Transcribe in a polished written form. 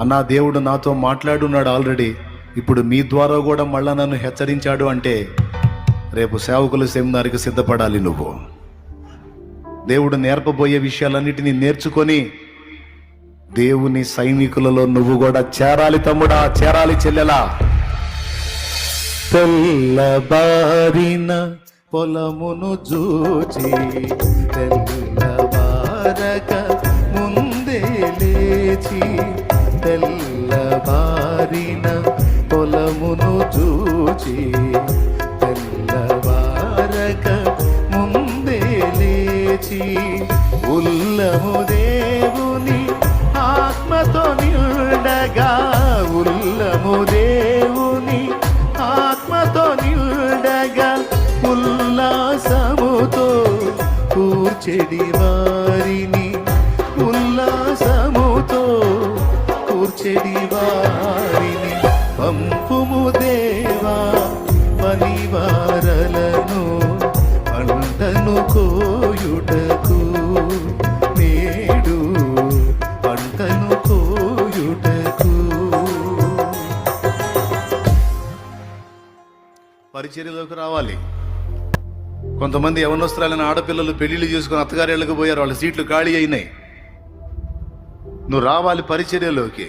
అన్నా దేవుడు నాతో మాట్లాడున్నాడు ఆల్రెడీ, ఇప్పుడు మీ ద్వారా కూడా మళ్ళా నన్ను హెచ్చరించాడు అంటే రేపు సేవకుల సెమినార్కి సిద్ధపడాలి. నువ్వు దేవుడు నేర్పబోయే విషయాలన్నిటినీ నేర్చుకొని దేవుని సైనికులలో నువ్వు కూడా చేరాలి తమ్ముడా, చేరాలి చెల్లెలా. తెల్లబారిన పొలమును చూచి తెల్లబారక ముందే లేచి, తెల్లబారిన పొలమును చూచి తెల్లబారక ముందే లేచి, ఉల్లము దేవుని ఆత్మతో నిండగా, ఉల్లము దేవుని ఆత్మతో నిండగా, ఉల్లాసముతో కూర్చెడి వారిని, ఉల్లాసముతో కూర్చెడి వారిని, పంపుము దేవా పనివారలను పంటను కోయుటకు, నేడు పంటను కోయుటకు. పరిచర్యలోకి రావాలి. కొంతమంది యవనస్తురాలైన ఆడపిల్లలు పెళ్లిళ్ళు చేసుకుని అత్తగారేళ్ళకి పోయారు, వాళ్ళ సీట్లు ఖాళీ అయినాయి. నువ్వు రావాలి పరిచర్యలోకి.